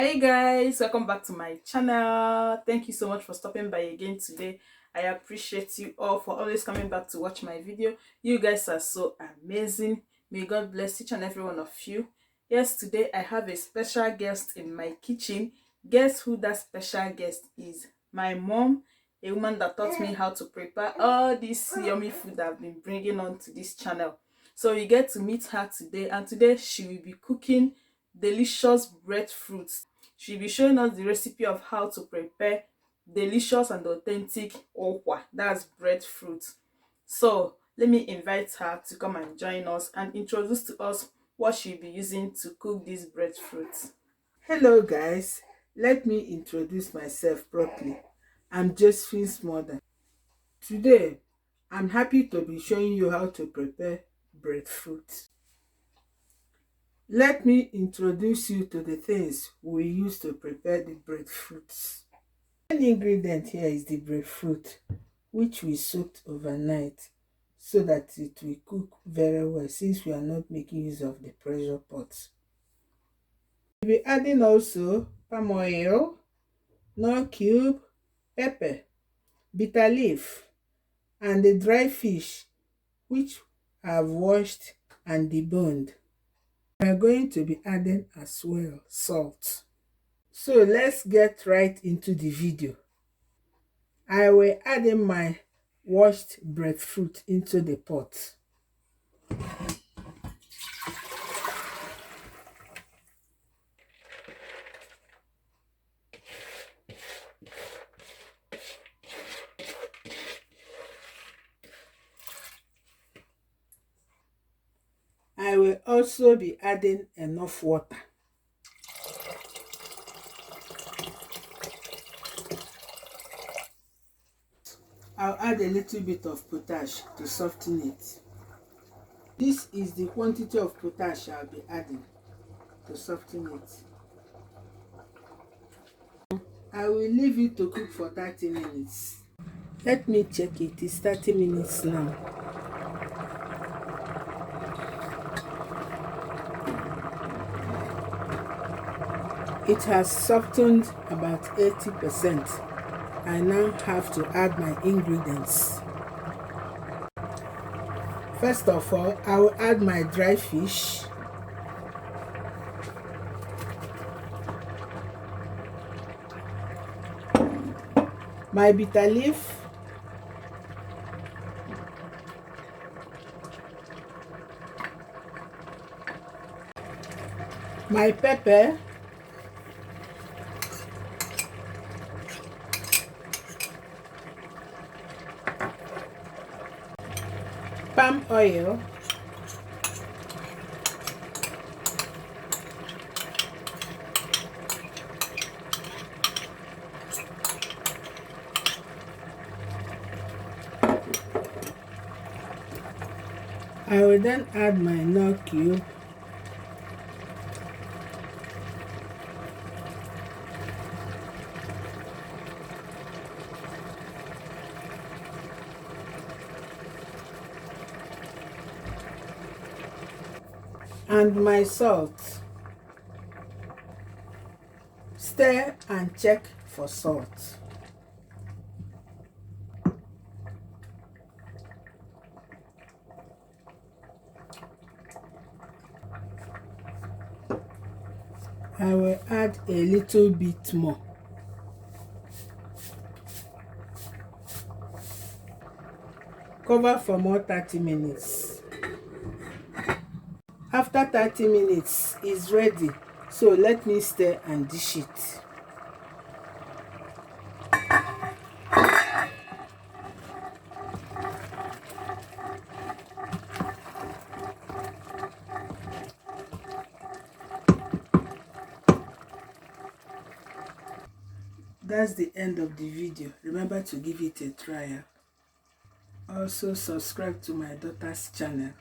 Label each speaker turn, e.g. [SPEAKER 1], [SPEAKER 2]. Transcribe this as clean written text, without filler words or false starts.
[SPEAKER 1] Hey guys, welcome back to my channel. Thank you so much for stopping by again today. I appreciate you all for always coming back to watch my video. You guys are so amazing. May God bless each and every one of you. Yes, today I have a special guest in my kitchen. Guess who that special guest is? My mom, a woman that taught me how to prepare all this yummy food that I've been bringing on to this channel. So you get to meet her today, and today she will be cooking delicious breadfruit. She'll be showing us the recipe of how to prepare delicious and authentic Ukwa, that's breadfruit. So let me invite her to come and join us and introduce to us what she'll be using to cook this breadfruit.
[SPEAKER 2] Hello guys, let me introduce myself properly. I'm Josephine's mother. Today, I'm happy to be showing you how to prepare breadfruit. Let me introduce you to the things we use to prepare the breadfruits. The main ingredient here is the breadfruit, which we soaked overnight so that it will cook very well, since we are not making use of the pressure pot. We'll be adding also Palmoil, Knor cube, pepper, Bitterleaf, and the dry fish, which I've washed and deboned. We are going to be adding as well salt. So let's get right into the video. I will add in my washed breadfruit into the pot. I will also be adding enough water. I'll add a little bit of potash to soften it. This is the quantity of potash I'll be adding to soften it. I will leave it to cook for 30 minutes. Let me check it. It's 30 minutes now. It has softened about 80%. I now have to add my ingredients. First of all, I will add my dry fish. My bitter leaf. My pepper. Palm oil. I will then add my Knor cube. And my salt. Stir and check for salt. I will add a little bit more. Cover for more 30 minutes. After 30 minutes, it's ready. So let me stir and dish it. That's the end of the video. Remember to give it a try. Also subscribe to my daughter's channel.